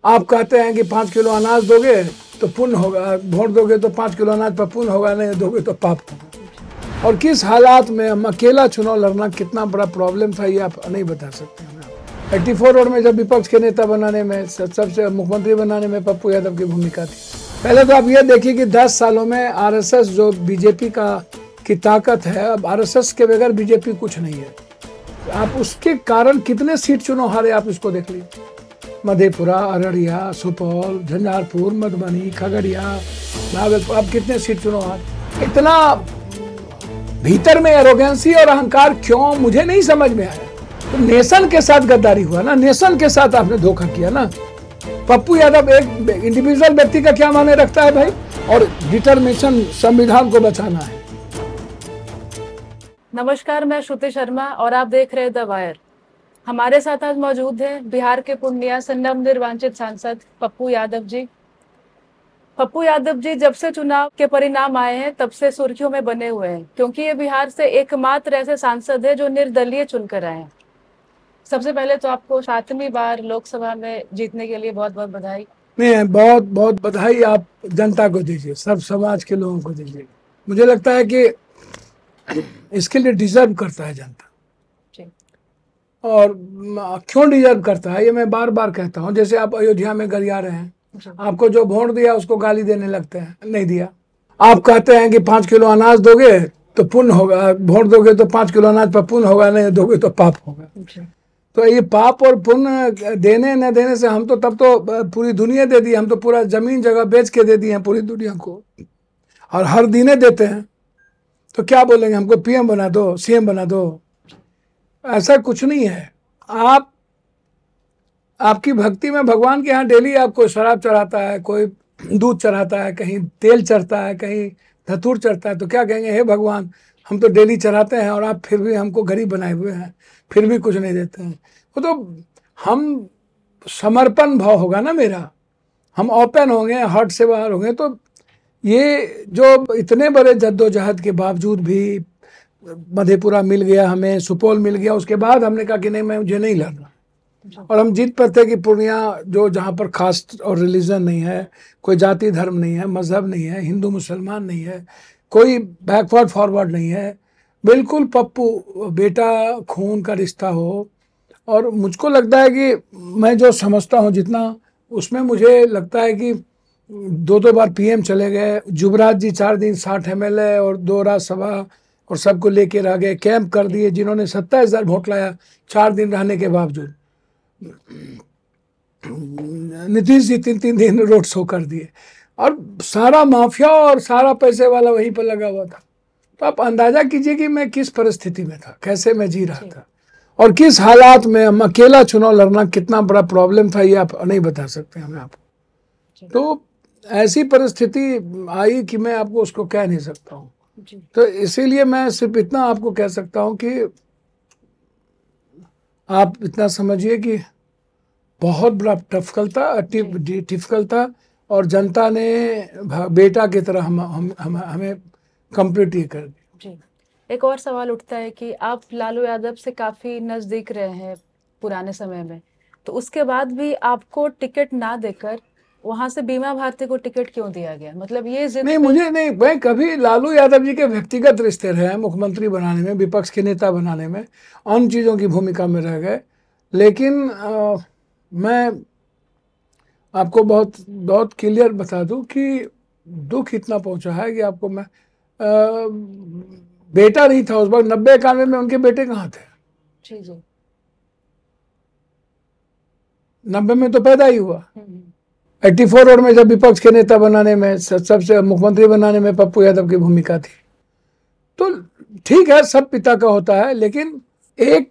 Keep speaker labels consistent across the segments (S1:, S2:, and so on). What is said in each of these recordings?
S1: आप कहते हैं कि 5 किलो अनाज दोगे तो पुण्य होगा, वोट दोगे तो 5 किलो अनाज पर पुण्य होगा, नहीं दोगे तो पाप होगा। और किस हालात में हम अकेला चुनाव लड़ना कितना बड़ा प्रॉब्लम था, ये आप नहीं बता सकते हैं। 84 रोड में जब विपक्ष के नेता बनाने में, सबसे मुख्यमंत्री बनाने में पप्पू यादव की भूमिका थी। पहले तो आप ये देखिए कि 10 सालों में आरएसएस जो बीजेपी की ताकत है, अब आरएसएस के बगैर बीजेपी कुछ नहीं है। आप उसके कारण कितने सीट चुनाव हारे, आप इसको देख लीजिए। मधेपुरा, अररिया, सुपौल, झंझारपुर, मधुबनी, खगड़िया, भागलपुर, आप कितने सीट चुनाव हारे। इतना भीतर में एरोगेंसी और अहंकार क्यों, मुझे नहीं समझ में आया। तो नेशन के साथ गद्दारी हुआ ना, नेशन के साथ आपने धोखा किया ना। पप्पू यादव एक इंडिविजुअल व्यक्ति का क्या माने रखता है भाई, और डिटरमिनेशन संविधान को बचाना है।
S2: नमस्कार, मैं श्रुति शर्मा और आप देख रहे हैं द वायर। हमारे साथ आज मौजूद है बिहार के पूर्णिया से नवनिर्वाचित सांसद पप्पू यादव जी। पप्पू यादव जी जब से चुनाव के परिणाम आए हैं तब से सुर्खियों में बने हुए हैं, क्योंकि ये बिहार से एकमात्र ऐसे सांसद है जो निर्दलीय चुनकर आए हैं। सबसे पहले तो आपको 7वीं बार लोकसभा में जीतने के लिए बहुत बहुत बधाई।
S1: नहीं, बहुत बहुत बधाई आप जनता को दीजिए, सब समाज के लोगों को दीजिए। मुझे लगता है कि इसके लिए डिजर्व करता है जनता। और क्यों डिजर्व करता है ये मैं बार बार कहता हूँ। जैसे आप अयोध्या में गरिया रहे हैं, आपको जो वोट दिया उसको गाली देने लगते हैं, नहीं दिया। आप कहते हैं कि 5 किलो अनाज दोगे तो पुण्य होगा, वोट दोगे तो 5 किलो अनाज पर पुण्य होगा, नहीं दोगे तो पाप होगा। तो ये पाप और पुण्य देने न देने से हम तो तब तो पूरी दुनिया दे दी, हम तो पूरा जमीन जगह बेच के दे दिए हैं पूरी दुनिया को, और हर दिने देते हैं। तो क्या बोलेंगे, हमको पीएम बना दो, सीएम बना दो। ऐसा कुछ नहीं है। आपकी भक्ति में भगवान के यहाँ डेली आपको शराब चढ़ाता है, कोई दूध चढ़ाता है, कहीं तेल चढ़ता है, कहीं धतूर चढ़ता है, तो क्या कहेंगे, हे भगवान हम तो डेली चढ़ाते हैं और आप फिर भी हमको गरीब बनाए हुए हैं, फिर भी कुछ नहीं देते हैं। वो तो हम समर्पण भाव होगा ना मेरा, हम ओपन होंगे, हार्ट से बाहर होंगे। तो ये जो इतने बड़े जद्दोजहद के बावजूद भी मधेपुरा मिल गया, हमें सुपौल मिल गया, उसके बाद हमने कहा कि नहीं, मुझे नहीं लड़ना। और हम जीत पाते कि पूर्णिया जो जहाँ पर कास्ट और रिलीजन नहीं है, कोई जाति धर्म नहीं है, मजहब नहीं है, हिंदू मुसलमान नहीं है, कोई बैकवर्ड फॉरवर्ड नहीं है, बिल्कुल पप्पू बेटा खून का रिश्ता हो। और मुझको लगता है कि मैं जो समझता हूँ जितना, उसमें मुझे लगता है कि 2 बार पीएम चले गए, युवराज जी 4 दिन 60 एमएलए और 2 राज्यसभा और सबको लेके रह गए, कैंप कर दिए, जिन्होंने 27,000 वोट लाया 4 दिन रहने के बावजूद। नीतीश जी 3-3 दिन रोड शो कर दिए, और सारा माफिया और सारा पैसे वाला वहीं पर लगा हुआ था। तो आप अंदाजा कीजिए कि मैं किस परिस्थिति में था, कैसे मैं जी रहा था, और किस हालात में हम अकेला चुनाव लड़ना कितना बड़ा प्रॉब्लम था, ये आप नहीं बता सकते हमें आपको। तो ऐसी परिस्थिति आई कि मैं आपको उसको कह नहीं सकता हूँ। तो इसीलिए मैं सिर्फ इतना आपको कह सकता हूँ कि आप इतना समझिए कि बहुत बड़ा डिफिकल्ट था, और जनता ने बेटा की तरह हमें कंप्लीट ये कर दिया।
S2: एक और सवाल उठता है कि आप लालू यादव से काफी नजदीक रहे हैं पुराने समय में, तो उसके बाद भी आपको टिकट ना देकर वहां से बीमा भारती को टिकट क्यों दिया गया? मतलब ये
S1: नहीं, मुझे नहीं, मैं कभी लालू यादव जी के व्यक्तिगत रिश्ते रहे हैं, मुख्यमंत्री बनाने में, विपक्ष के नेता बनाने में, उन चीज़ों की भूमिका में रह गए। लेकिन मैं आपको बहुत बहुत क्लियर बता दूं कि दुख इतना पहुंचा है कि आपको मैं बेटा नहीं था उस वक्त, 90-91 में उनके बेटे कहाँ थे?
S2: जी जी,
S1: 90 में तो पैदा ही हुआ। 84 रोड में जब विपक्ष के नेता बनाने में, सबसे मुख्यमंत्री बनाने में पप्पू यादव की भूमिका थी। तो ठीक है, सब पिता का होता है, लेकिन एक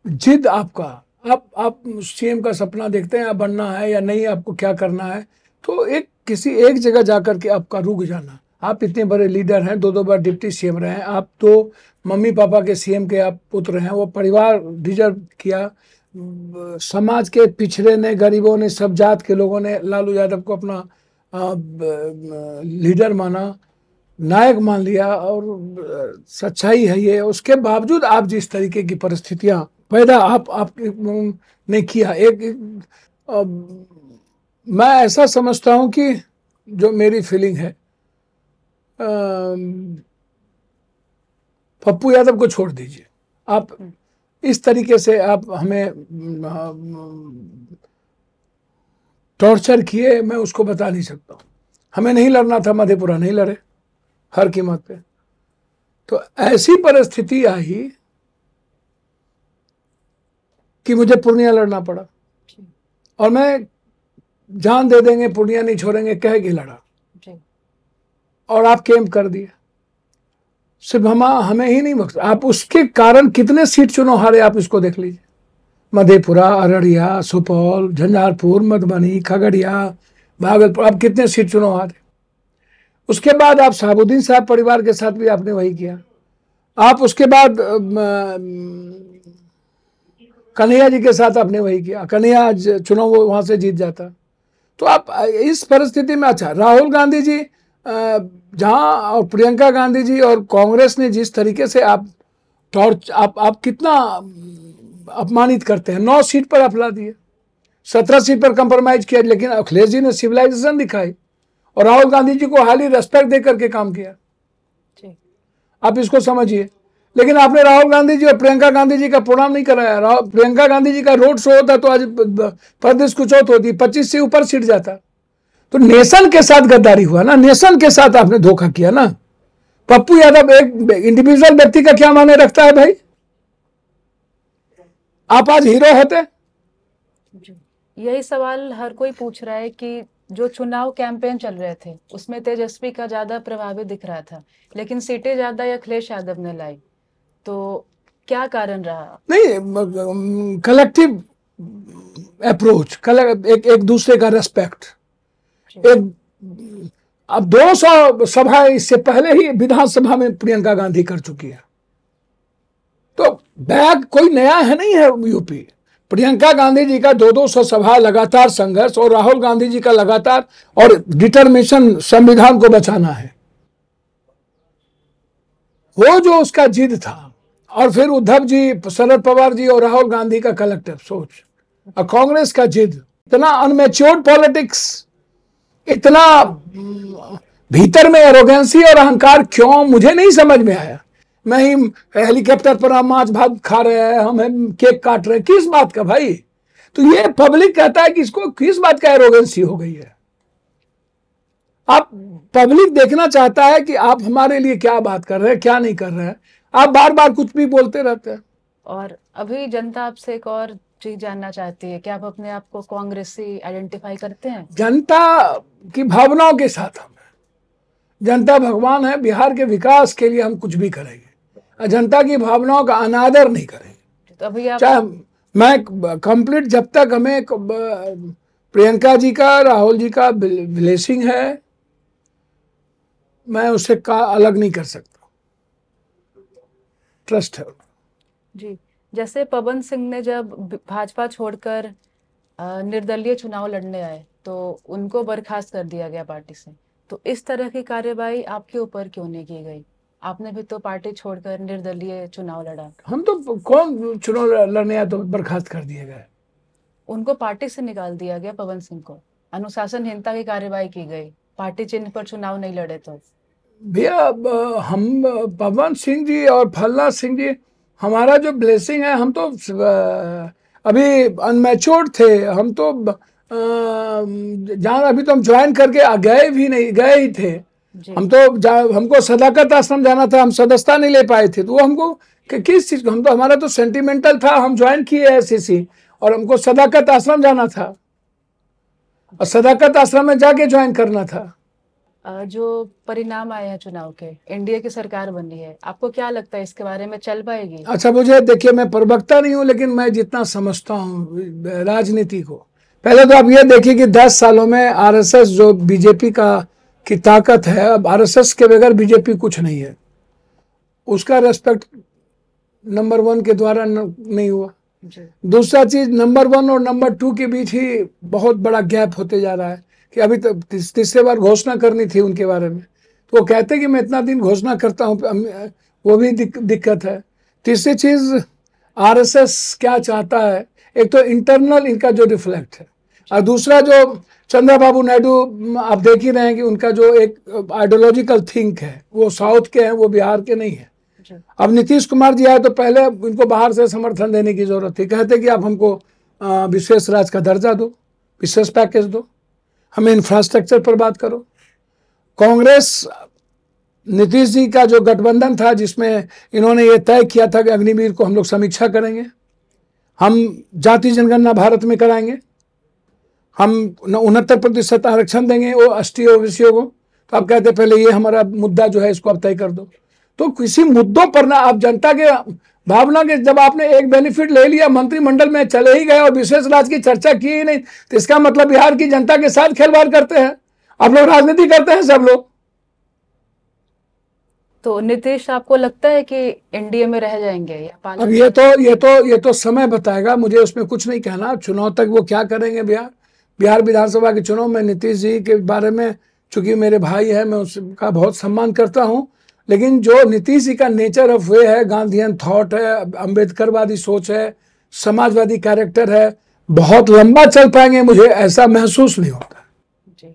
S1: जिद आपका, आप सीएम का सपना देखते हैं, आप बनना है या नहीं, आपको क्या करना है, तो किसी एक जगह जाकर के आपका रुक जाना। आप इतने बड़े लीडर हैं, 2 बार डिप्टी सीएम रहे हैं, आप तो मम्मी पापा के सीएम के आप पुत्र हैं, वो परिवार डिजर्व किया। समाज के पिछड़े ने, गरीबों ने, सब जात के लोगों ने लालू यादव को अपना लीडर माना, नायक मान लिया, और सच्चाई है ये। उसके बावजूद आप जिस तरीके की परिस्थितियां पैदा आप ने किया, एक मैं ऐसा समझता हूं कि जो मेरी फीलिंग है, पप्पू यादव को छोड़ दीजिए। आप इस तरीके से आप हमें टॉर्चर किए, मैं उसको बता नहीं सकता हूँ। हमें नहीं लड़ना था, मधेपुरा नहीं लड़े हर कीमत पे। तो ऐसी परिस्थिति आई कि मुझे पूर्णिया लड़ना पड़ा, और मैं जान दे देंगे पूर्णिया नहीं छोड़ेंगे कह के लड़ा, और आप कैंप कर दिए। सिर्फ हमें ही नहीं बख्शा, आप उसके कारण कितने सीट चुनाव हारे आप इसको देख लीजिए। मधेपुरा, अररिया, सुपौल, झंझारपुर, मधुबनी, खगड़िया, भागलपुर, आप कितने सीट चुनाव हारे। उसके बाद आप शहाबुद्दीन साहब परिवार के साथ भी आपने वही किया। आप उसके बाद कन्हैया जी के साथ आपने वही किया। कन्हैया चुनाव वहां से जीत जाता। तो आप इस परिस्थिति में, अच्छा, राहुल गांधी जी जहां, और प्रियंका गांधी जी और कांग्रेस ने जिस तरीके से आप कितना अपमानित करते हैं। 9 सीट पर आप ला दिए, 17 सीट पर कंप्रोमाइज किया, लेकिन अखिलेश जी ने सिविलाइजेशन दिखाई और राहुल गांधी जी को हाईली रेस्पेक्ट दे करके काम किया। आप इसको समझिए। लेकिन आपने राहुल गांधी जी और प्रियंका गांधी जी का प्रणाम नहीं कराया। प्रियंका गांधी जी का रोड शो होता तो आज प्रदेश कुछ और होती, 25 से ऊपर सीट जाता। तो नेशन के साथ गद्दारी हुआ ना, नेशन के साथ आपने धोखा किया ना। पप्पू यादव एक इंडिविजुअल व्यक्ति का क्या माने रखता है भाई? आप आज हीरो होते।
S2: यही सवाल हर कोई पूछ रहा है कि जो चुनाव कैंपेन चल रहे थे उसमें तेजस्वी का ज्यादा प्रभावी दिख रहा था, लेकिन सीटें ज्यादा अखिलेश यादव ने लाई, तो क्या कारण रहा?
S1: नहीं, कलेक्टिव अप्रोच, एक दूसरे का रेस्पेक्ट। अब 200 सभा इससे पहले ही विधानसभा में प्रियंका गांधी कर चुकी है। तो बैग कोई नया है नहीं है यूपी। प्रियंका गांधी जी का 200 सभा लगातार संघर्ष, और राहुल गांधी जी का लगातार और डिटर्मिनेशन संविधान को बचाना है। वो जो उसका जिद था, और फिर उद्धव जी, शरद पवार जी और राहुल गांधी का कलेक्टिव सोच, और कांग्रेस का जिद, इतना अनमेच्योर्ड पॉलिटिक्स, इतना भीतर में एरोगेंसी और अहंकार क्यों, मुझे नहीं समझ में आया। मैं ही हेलीकॉप्टर पर हम माछ भात खा रहे हैं, हम केक काट रहे हैं, किस बात का भाई? तो ये पब्लिक कहता है कि इसको किस बात का एरोगेंसी हो गई है। आप, पब्लिक देखना चाहता है कि आप हमारे लिए क्या बात कर रहे हैं, क्या नहीं कर रहे हैं। आप बार बार कुछ भी बोलते रहते हैं।
S2: और अभी जनता आपसे एक और चीज जानना चाहती है कि आप अपने आप को कांग्रेसी आइडेंटिफाई करते हैं?
S1: जनता की भावनाओं के साथ हम हैं। जनता भगवान है, बिहार के विकास के लिए हम कुछ भी करेंगे। जनता की भावनाओं का अनादर नहीं करेंगे।
S2: तो अभी आप,
S1: चाहे मैं कंप्लीट, जब तक हमें प्रियंका जी का, राहुल जी का ब्लेसिंग है, मैं उससे अलग नहीं कर सकता। ट्रस्ट है
S2: जी। जैसे पवन सिंह ने जब भाजपा छोड़कर निर्दलीय चुनाव लड़ने आए तो उनको बर्खास्त कर दिया गया पार्टी से, तो इस तरह की कार्यवाही आपके ऊपर क्यों नहीं की गई? आपने भी तो पार्टी छोड़कर निर्दलीय चुनाव लड़ा।
S1: हम तो कौन चुनाव लड़ने आया तो बर्खास्त कर दिए गए?
S2: उनको पार्टी से निकाल दिया गया। पवन सिंह को अनुशासनहीनता की कार्यवाही की गई, पार्टी चिन्ह पर चुनाव नहीं लड़े तो।
S1: भैया, हम पवन सिंह जी और फल्ला सिंह जी, हमारा जो ब्लेसिंग है, हम तो अभी अनमैच्योर्ड थे। हम तो जहाँ अभी तो हम ज्वाइन करके गए भी नहीं, गए ही थे। हम तो हमको सदाकत आश्रम जाना था, हम सदस्यता नहीं ले पाए थे। तो वो हमको किस चीज, हम तो, हमारा तो सेंटिमेंटल था, हम ज्वाइन किए एससीसी, और हमको सदाकत आश्रम जाना था, और सदाकत आश्रम में जाके ज्वाइन करना था।
S2: जो परिणाम आए हैं चुनाव के, एनडीए की सरकार बनी है, आपको क्या लगता है इसके बारे में चल पाएगी?
S1: अच्छा, मुझे देखिए, मैं प्रवक्ता नहीं हूँ, लेकिन मैं जितना समझता हूँ राजनीति को, पहले तो आप ये देखिए कि 10 सालों में आरएसएस जो बीजेपी की ताकत है, अब आरएसएस के बगैर बीजेपी कुछ नहीं है। उसका रेस्पेक्ट नंबर 1 के द्वारा नहीं हुआ। दूसरा चीज, नंबर 1 और नंबर 2 के बीच ही बहुत बड़ा गैप होते जा रहा है, कि अभी तो तीसरे बार घोषणा करनी थी उनके बारे में, तो वो कहते कि मैं इतना दिन घोषणा करता हूँ, वो भी दिक्कत है। तीसरी चीज, आरएसएस क्या चाहता है, एक तो इंटरनल इनका जो रिफ्लेक्ट है, और दूसरा जो चंद्रा बाबू नायडू आप देख ही रहे हैं कि उनका जो एक आइडियोलॉजिकल थिंक है वो साउथ के हैं, वो बिहार के नहीं है। अब नीतीश कुमार जी आए तो पहले उनको बाहर से समर्थन देने की जरूरत थी। कहते कि आप हमको विशेष राज्य का दर्जा दो, विशेष पैकेज दो, हमें इंफ्रास्ट्रक्चर पर बात करो। कांग्रेस नीतीश जी का जो गठबंधन था जिसमें इन्होंने ये तय किया था कि अग्निवीर को हम लोग समीक्षा करेंगे, हम जाति जनगणना भारत में कराएंगे, हम 69% आरक्षण देंगे वो एसटी ओबीसी को। तो आप कहते पहले ये हमारा मुद्दा जो है इसको आप तय कर दो। तो किसी मुद्दों पर ना आप जनता के भावना के, जब आपने एक बेनिफिट ले लिया, मंत्रिमंडल में चले ही गए और विशेष राज्य की चर्चा की ही नहीं, तो इसका मतलब बिहार की जनता के साथ खिलवाड़ करते हैं आप लोग, राजनीति करते हैं सब लोग।
S2: तो नीतीश आपको लगता है कि एनडीए में रह जाएंगे या
S1: अब ये तो समय बताएगा, मुझे उसमें कुछ नहीं कहना। चुनाव तक वो क्या करेंगे। बिहार विधानसभा के चुनाव में नीतीश जी के बारे में, चूंकि मेरे भाई है, मैं उसका बहुत सम्मान करता हूं, लेकिन जो नीतीश जी का नेचर ऑफ वे है, गांधीयन थॉट है, अम्बेडकरवादी सोच है, समाजवादी कैरेक्टर है, बहुत लंबा चल पाएंगे मुझे ऐसा महसूस नहीं होता।
S2: जी।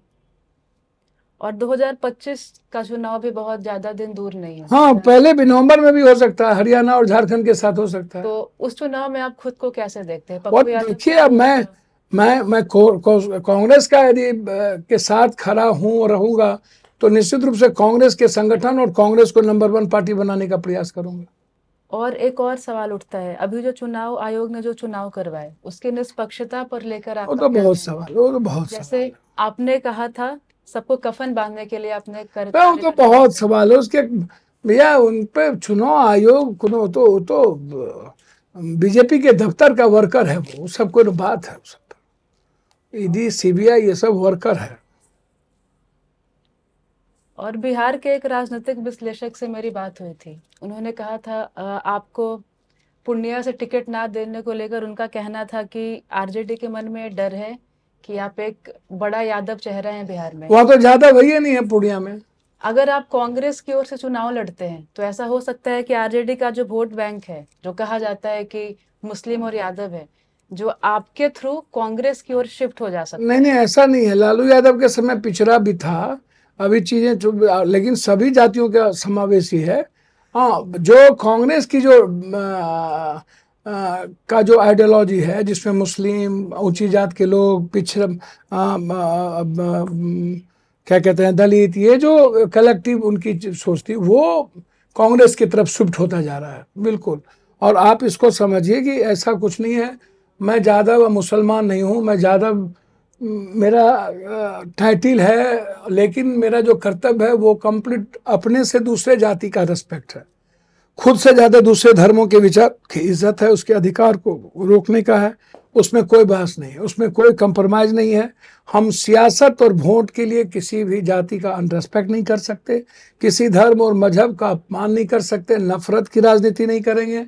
S2: और 2025 का चुनाव भी बहुत ज्यादा दिन दूर नहीं है।
S1: हाँ, पहले भी नवंबर में भी हो सकता है, हरियाणा और झारखंड के साथ हो सकता है।
S2: तो उस चुनाव में आप खुद को कैसे देखते हैं?
S1: और देखिए, अब मैं कांग्रेस का यदि के साथ खड़ा हूं और रहूंगा तो निश्चित रूप से कांग्रेस के संगठन और कांग्रेस को नंबर 1 पार्टी बनाने का प्रयास करूंगा।
S2: और एक और सवाल उठता है, अभी जो चुनाव आयोग ने जो चुनाव करवाए उसकी निष्पक्षता पर लेकर आप,
S1: वो तो बहुत सवाल,
S2: जैसे आपने कहा था सबको कफन बांधने के लिए आपने
S1: वो तो बहुत सवाल है उसके। भैया उन पे चुनाव आयोग को तो बीजेपी के दफ्तर का वर्कर है, वो सब कोई बात है। ईडी सीबीआई ये सब वर्कर है।
S2: और बिहार के एक राजनीतिक विश्लेषक से मेरी बात हुई थी, उन्होंने कहा था आपको पूर्णिया से टिकट ना देने को लेकर उनका कहना था कि आरजेडी के मन में डर है कि आप एक बड़ा यादव चेहरा हैं बिहार में।
S1: वहाँ तो ज्यादा वही नहीं है पूर्णिया में।
S2: अगर आप कांग्रेस की ओर से चुनाव लड़ते हैं तो ऐसा हो सकता है कि आरजेडी का जो वोट बैंक है, जो कहा जाता है कि मुस्लिम और यादव है, जो आपके थ्रू कांग्रेस की ओर शिफ्ट हो जा सकता है।
S1: नहीं, ऐसा नहीं है। लालू यादव के समय पिछड़ा भी था, अभी चीजें, लेकिन सभी जातियों का समावेशी है। हाँ, जो कांग्रेस की जो का जो आइडियोलॉजी है जिसमें मुस्लिम, ऊंची जात के लोग, पिछड़ा, क्या कहते हैं, दलित, ये जो कलेक्टिव उनकी सोच थी वो कांग्रेस की तरफ शिफ्ट होता जा रहा है, बिल्कुल। और आप इसको समझिए कि ऐसा कुछ नहीं है। मैं ज़्यादा मुसलमान नहीं हूँ, मैं ज़्यादा, मेरा टाइटिल है, लेकिन मेरा जो कर्तव्य है वो कंप्लीट अपने से दूसरे जाति का रिस्पेक्ट है, खुद से ज़्यादा दूसरे धर्मों के विचार की इज्जत है, उसके अधिकार को रोकने का है। उसमें कोई बहस नहीं है, उसमें कोई कंप्रोमाइज़ नहीं है। हम सियासत और वोट के लिए किसी भी जाति का अनरेस्पेक्ट नहीं कर सकते, किसी धर्म और मजहब का अपमान नहीं कर सकते, नफरत की राजनीति नहीं करेंगे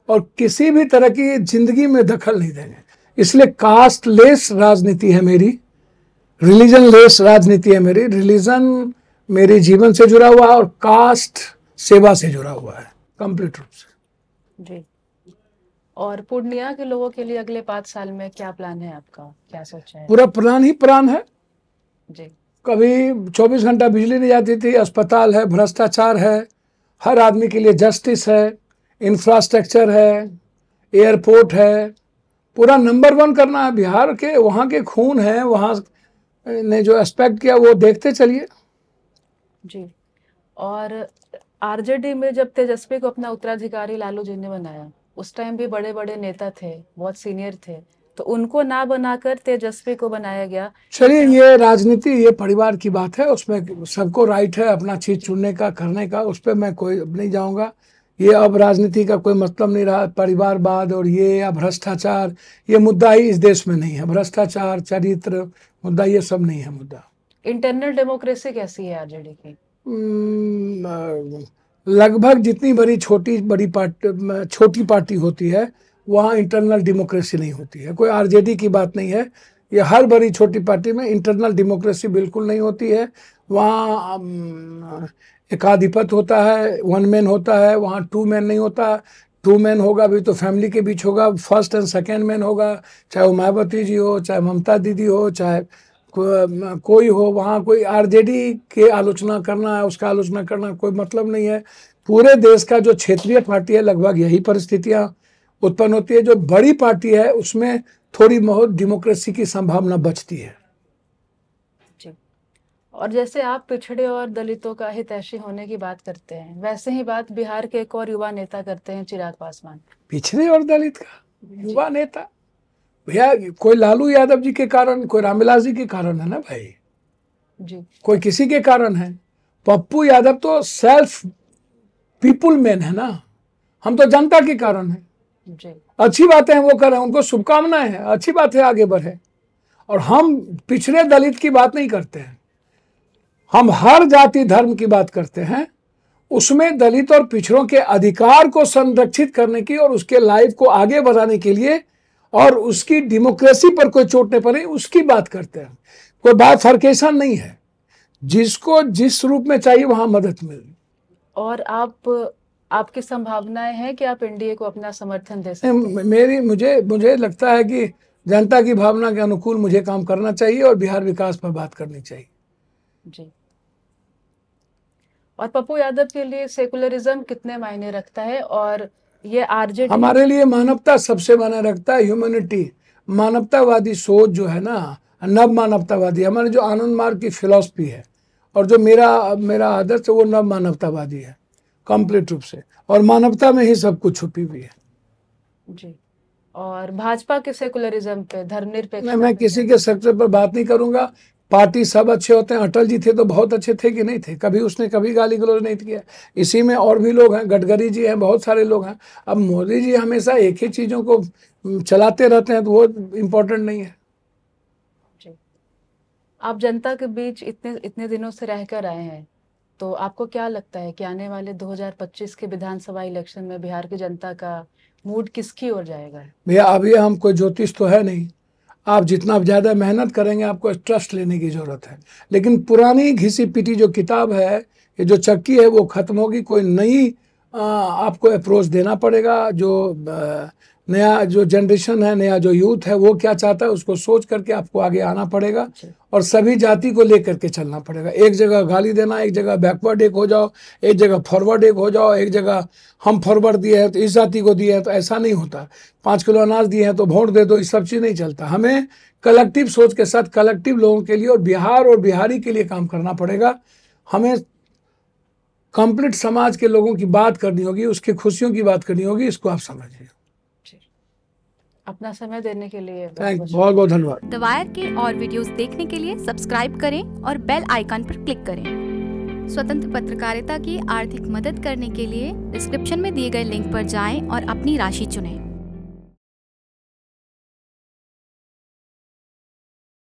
S1: और किसी भी तरह की जिंदगी में दखल नहीं देंगे। इसलिए कास्ट लेस राजनीति है मेरी, रिलीजन लेस राजनीति है मेरी। रिलीजन मेरे जीवन से जुड़ा हुआ है और कास्ट सेवा से जुड़ा हुआ है कंप्लीट रूप से।
S2: जी। और पूर्णिया के लोगों के लिए अगले 5 साल में क्या प्लान है आपका, क्या सोचा है?
S1: पूरा प्लान ही प्लान है
S2: जी।
S1: कभी 24 घंटा बिजली नहीं जाती थी, अस्पताल है, भ्रष्टाचार है, हर आदमी के लिए जस्टिस है, इंफ्रास्ट्रक्चर है, एयरपोर्ट है, पूरा नंबर 1 करना है। बिहार के वहाँ के खून है, वहाँ ने जो एस्पेक्ट किया वो देखते चलिए।
S2: जी। और आरजेडी में जब तेजस्वी को अपना उत्तराधिकारी लालू जी ने बनाया, उस टाइम भी बड़े बड़े नेता थे, बहुत सीनियर थे, तो उनको ना बनाकर तेजस्वी को बनाया गया।
S1: चलिए, ये राजनीति, ये परिवार की बात है, उसमें सबको राइट है अपना चीज चुनने का, करने का, उस पर मैं कोई नहीं जाऊंगा। ये अब राजनीति का कोई मतलब नहीं रहा। परिवारवाद और ये या भ्रष्टाचार, ये मुद्दा ही इस देश में नहीं है। भ्रष्टाचार, चरित्र मुद्दा, ये सब नहीं है मुद्दा।
S2: इंटरनल डेमोक्रेसी कैसी है आरजेडी की?
S1: लगभग जितनी बड़ी छोटी पार्टी होती है वहाँ इंटरनल डेमोक्रेसी नहीं होती है। कोई आरजेडी की बात नहीं है, ये हर बड़ी छोटी पार्टी में इंटरनल डेमोक्रेसी बिल्कुल नहीं होती है। वहाँ एकाधिपत्य होता है, 1 मैन होता है, वहाँ 2 मैन नहीं होता। 2 मैन होगा भी तो फैमिली के बीच होगा, फर्स्ट एंड सेकेंड मैन होगा, चाहे वो मायावती जी हो, चाहे ममता दीदी हो, चाहे कोई हो, वहाँ कोई आरजेडी के आलोचना करना है, उसका आलोचना करना कोई मतलब नहीं है। पूरे देश का जो क्षेत्रीय पार्टी है लगभग यही परिस्थितियां उत्पन्न होती है। जो बड़ी पार्टी है उसमें थोड़ी बहुत डेमोक्रेसी की संभावना बचती है।
S2: जी। और जैसे आप पिछड़े और दलितों का हितैषी होने की बात करते हैं, वैसे ही बात बिहार के एक और युवा नेता करते हैं, चिराग पासवान।
S1: पिछड़े और दलित का युवा नेता, भैया कोई लालू यादव जी के कारण, कोई रामविलास जी के कारण है ना भाई
S2: जी।
S1: कोई किसी के कारण है। पप्पू यादव तो सेल्फ पीपुल मैन है ना, हम तो जनता के कारण है।
S2: जी।
S1: अच्छी बातें हैं वो कर रहे हैं, उनको शुभकामनाएं हैं, अच्छी बात है, आगे बढ़े। और हम पिछड़े दलित की बात नहीं करते हैं, हम हर जाति धर्म की बात करते हैं। उसमें दलित और पिछड़ों के अधिकार को संरक्षित करने की और उसके लाइफ को आगे बढ़ाने के लिए और उसकी डेमोक्रेसी पर कोई चोट नहीं पड़े उसकी बात करते हैं। कोई बात फर्केशन नहीं है, जिसको जिस रूप में चाहिए वहां मदद मिले।
S2: और आपकी संभावनाएं हैं कि आप एनडीए को अपना समर्थन दे सकते हैं?
S1: मुझे लगता है कि जनता की भावना के अनुकूल मुझे काम करना चाहिए और बिहार विकास पर बात करनी चाहिए।
S2: जी। और पप्पू यादव के लिए सेकुलरिज्म कितने मायने रखता है? और ये आरजेडी
S1: हमारे लिए मानवता सबसे मायने रखता है, ह्यूमैनिटी, मानवतावादी सोच जो है ना, नव मानवतावादी, हमारे जो आनंद मार्ग की फिलॉसफी है और जो मेरा आदर्श है वो नव मानवतावादी है कंप्लीट रूप से, और मानवता में ही सब कुछ छुपी हुई है।
S2: जी। और भाजपा के सेकुलरिज्म पे, धर्मनिरपेक्ष,
S1: मैं किसी के सेक्टर पर बात नहीं करूंगा। पार्टी सब अच्छे होते हैं, अटल जी थे तो बहुत अच्छे थे कि नहीं थे, कभी उसने कभी गाली गलौज नहीं किया। इसी में और भी लोग हैं, गडकरी जी हैं, बहुत सारे लोग हैं। अब मोदी जी हमेशा एक ही चीज़ों को चलाते रहते हैं तो वो इम्पोर्टेंट नहीं है।
S2: जी। आप जनता के बीच इतने दिनों से रहकर आए हैं, तो आपको क्या लगता है कि आने वाले 2025 के विधानसभा इलेक्शन में बिहार की जनता का मूड किसकी ओर जाएगा?
S1: भैया अभी हम कोई ज्योतिष तो है नहीं, आप जितना ज़्यादा मेहनत करेंगे आपको ट्रस्ट लेने की ज़रूरत है। लेकिन पुरानी घिसी पिटी जो किताब है, ये जो चक्की है वो ख़त्म होगी, कोई नई आपको अप्रोच देना पड़ेगा। जो नया जो जनरेशन है, नया जो यूथ है वो क्या चाहता है उसको सोच करके आपको आगे आना पड़ेगा और सभी जाति को लेकर के चलना पड़ेगा। एक जगह गाली देना, एक जगह बैकवर्ड एक हो जाओ, एक जगह फॉरवर्ड एक हो जाओ, एक जगह हम फॉरवर्ड दिए हैं तो इस जाति को दिए हैं, तो ऐसा नहीं होता। 5 किलो अनाज दिए हैं तो वोट दे दो, इस सब चीज़ नहीं चलता। हमें कलेक्टिव सोच के साथ कलेक्टिव लोगों के लिए और बिहार और बिहारी के लिए काम करना पड़ेगा। हमें कंप्लीट समाज के लोगों की बात करनी होगी, उसकी खुशियों की बात करनी होगी, इसको आप समझिए।
S2: अपना समय देने के लिए
S1: बहुत बहुत धन्यवाद।
S3: द वायर के और वीडियोस देखने के लिए सब्सक्राइब करें और बेल आइकन पर क्लिक करें। स्वतंत्र पत्रकारिता की आर्थिक मदद करने के लिए डिस्क्रिप्शन में दिए गए लिंक पर जाएं और अपनी राशि चुनें।